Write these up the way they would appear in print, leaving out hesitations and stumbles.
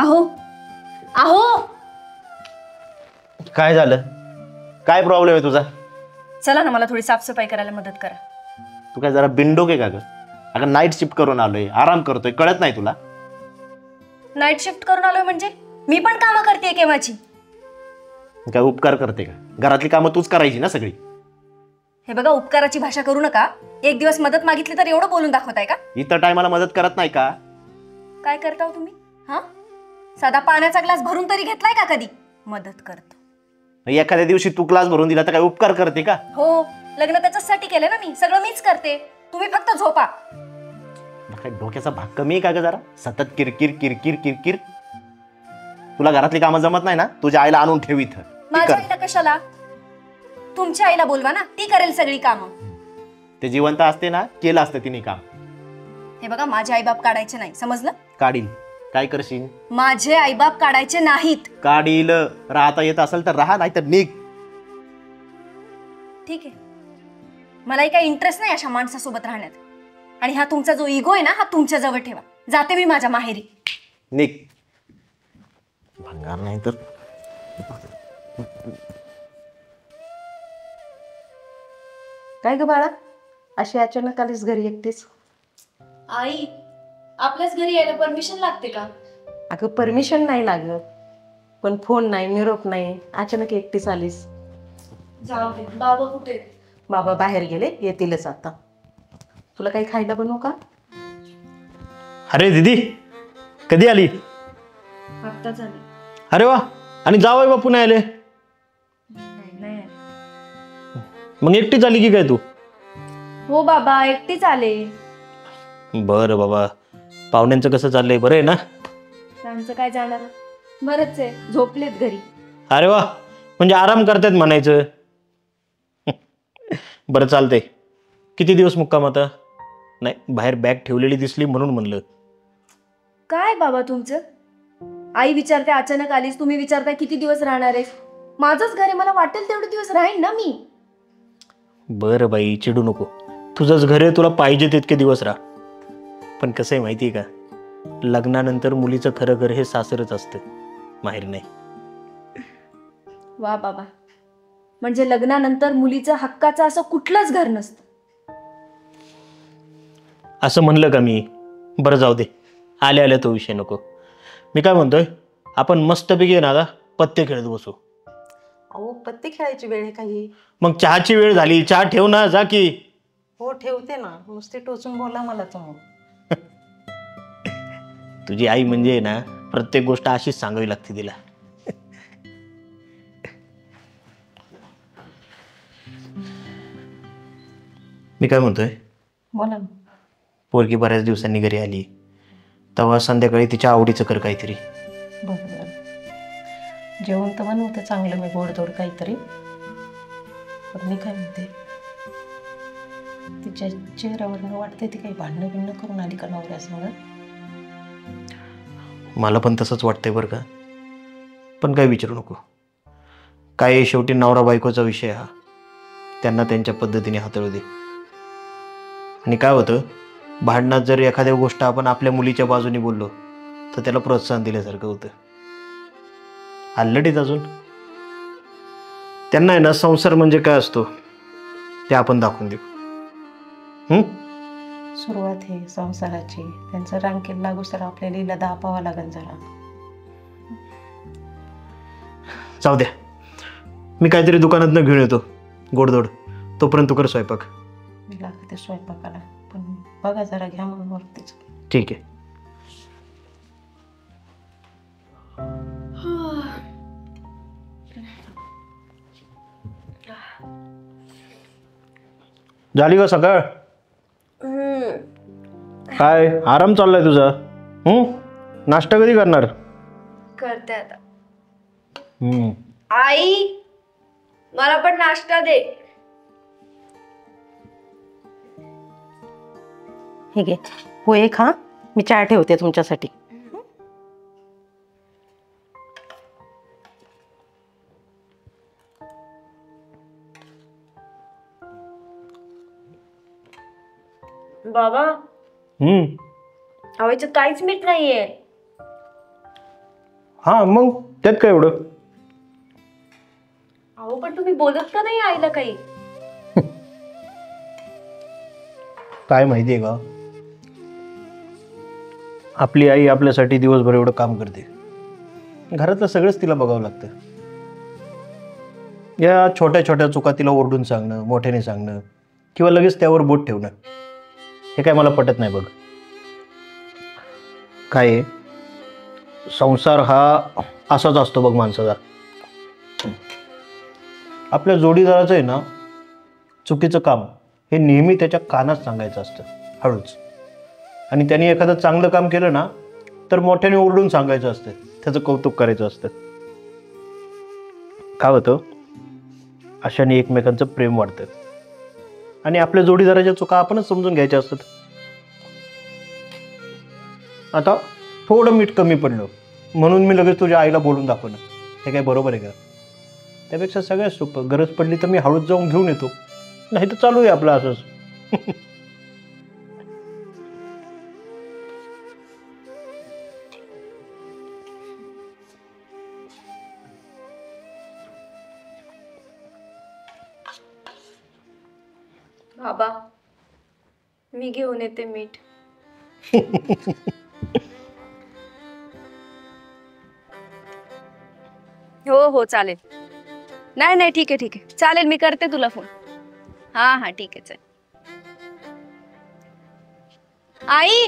अहो अहो काय झालं? काय प्रॉब्लेम आहे तुझा? चला ना, मला थोडी साफसफाई करायला मदत करा. तू काय जरा बिंडोक आहे का ग? अगं नाईट शिफ्ट करून आलोय, आराम करतोय, कळत नाही तुला? नाईट शिफ्ट करून आलोय म्हणजे मी पण कामं करते केव्हाची. काय उपकार करते का? घरातली कामं तूच करायची ना सगळी. हे बघा, उपकाराची भाषा करू नका. एक दिवस मदत मागितली तर एवढं बोलून दाखवताय का? इतर टायमाला मदत करत नाही का? काय करता हो तुम्ही? हा, साधा पाण्याचा ग्लास भरून तरी घेतलाय का कधी? मदत करतो. एखाद्या दिवशी तू ग्लास भरून दिला तर काय उपकार करते का? हो, लग्न त्याच्यासाठी केलं ना मी. सगळं मीच करते, तुम्ही फक्त झोपा. काय डोक्याचा भाग कमी आहे का ग? जरा सतत किरकिर किरकिर किरकिर. तुला घरातली कामं जमत नाही ना? तुझ्या आईला आणून ठेव इथं. माझ्या आईला कशाला? तुमच्या आईला बोलवा ना, ती करेल सगळी कामं. ते जिवंत असते ना, केलं असतं तिने काम. हे बघा, माझे आईबाप काढायचे नाही, समजलं? काढील. काय करशील? माझे आईबाप काढायचे नाहीत. काढील. राहता येत असेल तर राहा, नाही तर निघ. ठीक आहे, मलाही काही इंटरेस्ट नाही अशा माणसासोबत राहण्यात. आणि हा तुमचा जो इगो आहे ना, हा तुमच्या जवळ ठेवा. जाते मी माझ्या माहेरी. निघ. भंगार नाही तर. काय ग बाळा, अशी अचानक आलीस घरी एकटीच? आई, आपल्याच घरी यायला परमिशन लागते का? अगं परमिशन नाही लागत, पण फोन नाही, निरोप नाही, अचानक एकटीच आलीस. जाऊ दे, बाबा कुठे? बाबा बाहेर गेले, येतीलच आता. तुला काही खायला बनवू का? अरे दीदी, कधी आली? आत्ता झाले. अरे वा. आणि जावई बापू नाही आले? नाही. मग एकटीच आली की काय तू? हो बाबा, एकटीच आले. बरं बाबा, पाहुण्यांचं कसं चाललंय? बरं आहे ना? त्यांचं काय जाणार, बरंच आहे, झोपलेत घरी. अरे वा, म्हणजे आराम करतायत म्हणायचं. बरं चालतंय. किती दिवस मुक्काम आता? नाही, बाहेर बॅग ठेवलेली दिसली म्हणून म्हणलं. काय बाबा तुमचं? आई विचारते अचानक आलीस, तुम्ही विचारताय किती दिवस राहणार आहेस. माझंच घर आहे, मला वाटेल तेवढे दिवस राहीन ना मी. बरं बाई, चिडू नको. तुझंच घर आहे, तुला पाहिजे तितके दिवस राहा. पण कसं आहे माहिती आहे का, लग्नानंतर मुलीचं खरं घर हे सासरच असतं, माहेर नाही. वा बाबा, म्हणजे लग्नानंतर मुलीचं हक्काचं असं कुठलंच घर नसतं. असं म्हणलं का मी? बरं जाऊ दे, आल्या आल्या तो विषय नको. मी काय म्हणतोय, आपण मस्तपैकी ना आता पत्ते खेळत बसू. अहो, पत्ते खेळायची वेळ आहे काही? मग चहाची वेळ झाली, चहा ठेव ना, जा की. हो ठेवते ना, नुसते टोचून बोला मला समोर. तुझी आई म्हणजे ना, प्रत्येक गोष्ट अशीच सांगावी लागते तिला. मी काय म्हणतोय, बोला ना. पोरगी बऱ्याच दिवसांनी घरी आली, तेव्हा संध्याकाळी तिच्या आवडीचं कर काहीतरी. बरं, जेवण तर बनवते चांगलं मी, गोडधोड काहीतरी. पण मी काय म्हणते, तिच्या चेहऱ्यावरनं वाटते ती काही भांडणं बिंडणं करून आली का नवऱ्यासंग? मला पण तसंच वाटतंय बरं का. पण काय विचारू नको, काय शेवटी नवरा बायकोचा विषय हा, त्यांना त्यांच्या पद्धतीने हाताळू दे. आणि काय होतं, भांडणात जर एखाद्या गोष्ट आपण आपल्या मुलीच्या बाजूने बोललो तर त्याला प्रोत्साहन दिल्यासारखं होतं. अल्लडीत अजून त्यांना आहे ना, संसार म्हणजे काय असतो ते आपण दाखवून देऊ. सुरुवात आहे संसाराची, त्यांचं रांकेल लागू तर आपल्याला हिला दापावं लागेल जरा. जाऊ द्या, मी काहीतरी दुकानातनं घेऊन येतो गोडधोड, तोपर्यंत तू कर स्वयंपाक. मी लागते स्वयंपाकाला, पण बघा जरा घ्या म्हणून वरतीच. ठीक आहे. झाली का सकाळ? काय आराम चाललाय तुझा? नाश्ता कधी करणार? करते आता. आई, मला पण नाश्ता दे. हे घे पोहे खा, मी चहा ठेवते तुमच्यासाठी. बाबा, याच्यात काहीच मीठ नाहीये. हां मग त्यात काय एवढं. अहो पण तुम्ही बोलत का नाही आईला काही? काय माहिती आहे का, आपली आई आपल्यासाठी दिवसभर एवढं काम करते, घरातलं सगळंच तिला बघावं लागतं. या छोट्या छोट्या चुका तिला ओरडून सांगणं, मोठ्याने सांगणं किंवा लगेच त्यावर बोट ठेवणं, हे काय मला पटत नाही बघ. काय आहे, संसार हा असाच असतो बघ माणसाचा. आपल्या जोडीदाराचं आहे ना, चुकीचं काम हे नेहमी त्याच्या कानात सांगायचं असतं हळूच. आणि त्यांनी एखादं चांगलं काम केलं ना, तर मोठ्याने ओरडून सांगायचं असतं, त्याचं कौतुक करायचं असतं. काय होतं, अशाने एकमेकांचं प्रेम वाढतं आणि आपल्या जोडीदाराच्या चुका आपणच समजून घ्यायच्या असतात. आता थोडं मीठ कमी पडलं म्हणून मी लगेच तुझ्या आईला बोलून दाखवणं, हे काय बरोबर आहे का? त्यापेक्षा सगळ्यात सोपं, गरज पडली तर मी हळूच जाऊन घेऊन येतो, नाही तर चालू आहे आपलं असंच. बाबा मी घेऊन येते मीठ. हो हो चालेल. नाही नाही ठीक आहे ठीक आहे चालेल, मी करते तुला फोन. हा हा ठीक आहे चल. आई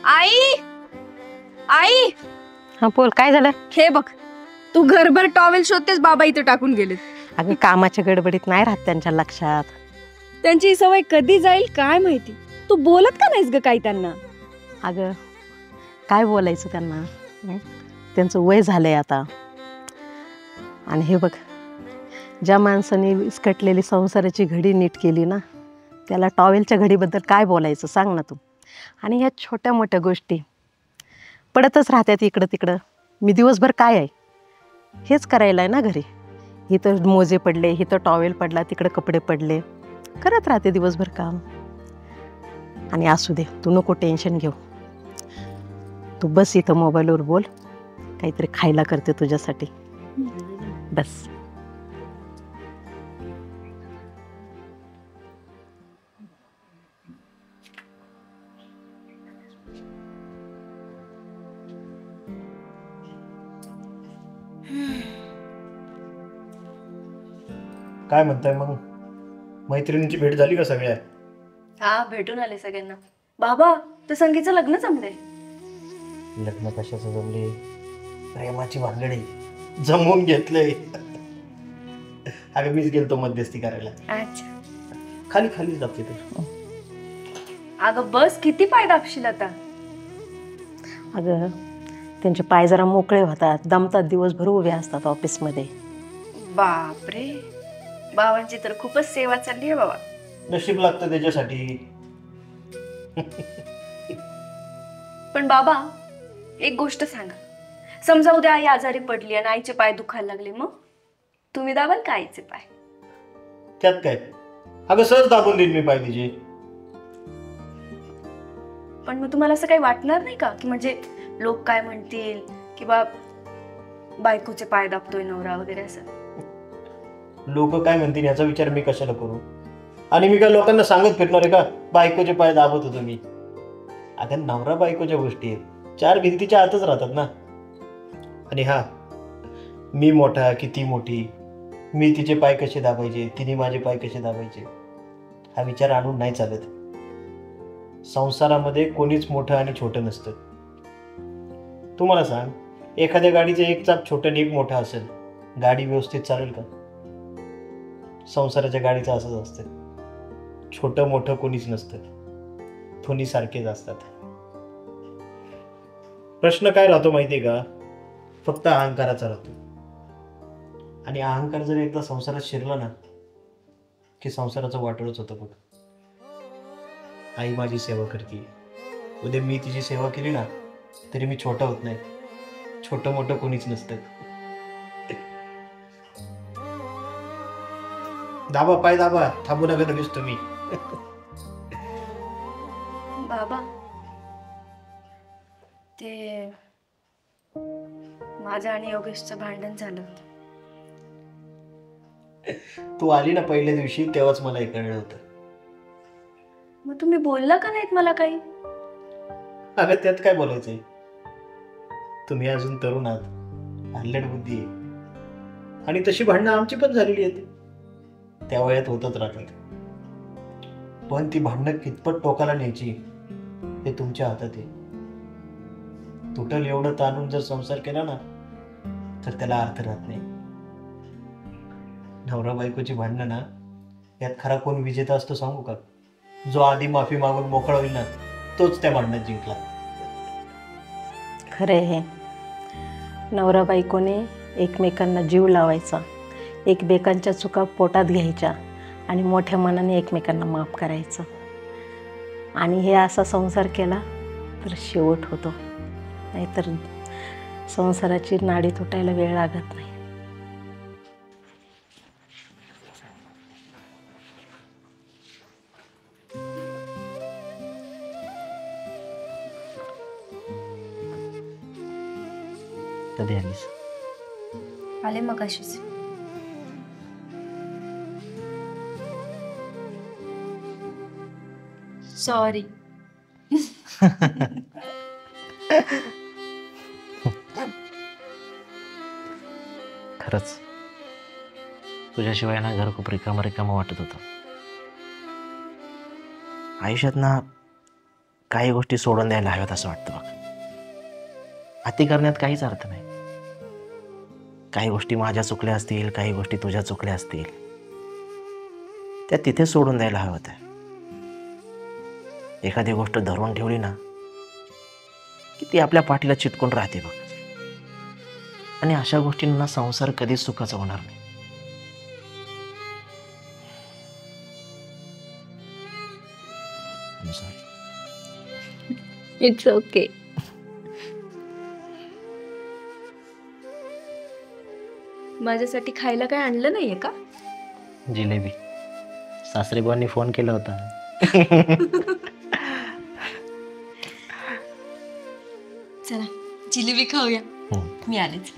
आई आई हा बोल, काय झालं? हे बघ, तू घरभर टॉवेल शोधतेस, बाबा इथे टाकून गेलेत. अगं कामाच्या गडबडीत नाही राहत त्यांच्या लक्षात. त्यांची ही सवय कधी जाईल काय माहिती. तू बोलत का नाहीस ग काही त्यांना? अगं काय बोलायचं त्यांना, त्यांचं वय झालंय आता. आणि हे बघ, ज्या माणसाने विस्कटलेली संसाराची घडी नीट केली ना, त्याला टॉवेलच्या घडीबद्दल काय बोलायचं सांग ना तू. आणि ह्या छोट्या मोठ्या गोष्टी पडतच राहतात इकडं तिकडं. मी दिवसभर काय आहे हेच करायला आहे ना घरी. इथं मोजे पडले, इथं टॉवेल पडला, तिकडं कपडे पडले, करत राहते दिवसभर काम. आणि असू दे, तू नको टेन्शन घेऊ. तू बस इथं मोबाईलवर बोल, काहीतरी खायला करते तुझ्यासाठी, बस. काय म्हणताय मग, मैत्रिणींची भेट झाली का सगळ्या? हा भेटून आले सगळ्यांना. बाबा तर संगीचं लग्न जमलंय. लग्न कशाचं जमले, प्रेमाची भानगडी जमवून घेतलंय. अगं मीच गेलतो मध्यस्थी करायला. अच्छा. खाली खाली जाते ते. अगं बस, किती पाय दाबशील आता. अगं त्यांचे पाय जरा मोकळे होतात, दमतात, दिवसभर उभे असतात ऑफिसमध्ये. बापरे, बाबांची तर खूपच सेवा चालली आहे बाबा. नशीब लागतं त्याच्यासाठी. पण बाबा एक गोष्ट सांगा, समजा उद्या आई आजारी पडली आणि आईचे पाय दुखायला लागले, मग तुम्ही दाबाल का आईचे पाय? त्यात काय, अगं सहज दाबून देईन मी पाय तिचे. पण मग तुम्हाला असं काही वाटणार नाही का की म्हणजे लोक काय म्हणतील, किंवा बायकोचे पाय दाबतोय नवरा वगैरे असं? लोक काय म्हणतील याचा विचार मी कशाला करू? आणि मी काय लोकांना सांगत फिरणार आहे का बायकोचे पाय दाबत होतो मी? अगं नवरा बायकोच्या गोष्टी आहेत, चार भिंतीच्या आतच राहतात ना. आणि हा, मी मोठा की ती मोठी, मी तिचे पाय कसे दाबायचे, तिने माझे पाय कसे दाबायचे, हा विचार आणून नाही चालत. संसारामध्ये कोणीच मोठं आणि छोटं नसतं. तू मला सांग, एखाद्या गाडीचं एक चाक छोटं आणि एक मोठं असेल, गाडी व्यवस्थित चालेल का? संसाराच्या गाडीचं असंच असतं, छोटं मोठं कोणीच नसतं, दोन्ही सारखेच असतात. प्रश्न काय राहतो माहितीये का? फक्त अहंकाराचा राहतो. आणि अहंकार जर एकदा संसारात शिरला ना, की संसाराचं वाटोळच होतं बघ. आई माझी सेवा करते, उद्या मी तिची सेवा केली ना तरी मी छोटा होत नाही, छोटं मोठं कोणीच नसतं. दाबा पाय दाबा, थांबू नका लगेच तुम्ही. बाबा ते माझं आणि योगेशचं भांडण झालं. तू आली ना पहिल्या दिवशी, तेव्हाच मला हे कळलं होतं. मग तुम्ही बोलला का नाहीत मला काही? अगं त्यात काय बोलायचंय, तुम्ही अजून तरुण आहात, अल्लड बुद्धी आहे, आणि तशी भांडणं आमची पण झालेली आहेत, त्या वयात होतच राहतात. पण ती भांडणं कितपत टोकाला न्यायची हे तुमच्या हातात आहे. तुटल एवढं ताणून जर संसार केला ना तर त्याला अर्थ राहत नाही. नवरा बायकोची भांडणं ना, यात खरा कोण विजेता असतो सांगू का? जो आधी माफी मागून मोकळा होईल ना, तोच त्या भांडणात जिंकला. खरं हे नवरा बायकोने एकमेकांना जीव लावायचा, एकमेकांच्या चुका पोटात घ्यायच्या आणि मोठ्या मनाने एकमेकांना माफ करायचं. आणि हे असा संसार केला तर शेवट होतो, नाहीतर संसाराची नाडी तुटायला वेळ लागत नाही. कधी आलीस? आले मग अशीच. सॉरी. खरंच तुझ्याशिवाय ना घर खूप रिकामं रिकामं वाटत होतं. आयुष्यात ना काही गोष्टी सोडून द्यायला हव्यात असं वाटतं बघ. अति करण्यात काहीच अर्थ नाही. काही गोष्टी माझ्या चुकल्या असतील, काही गोष्टी तुझ्या चुकल्या असतील, त्या तिथे सोडून द्यायला हव्यात आहे. एखादी गोष्ट धरून ठेवली ना की ती आपल्या पाठीला चिटकून राहते बघ. आणि अशा गोष्टींना संसार कधीच सुखाचा होणार नाही. It's okay. माझ्यासाठी खायला काय आणलं नाहीये का? जिलेबी. सासरेबांनी फोन केला होता. चला जिलेबी खाऊया. मी आलेच.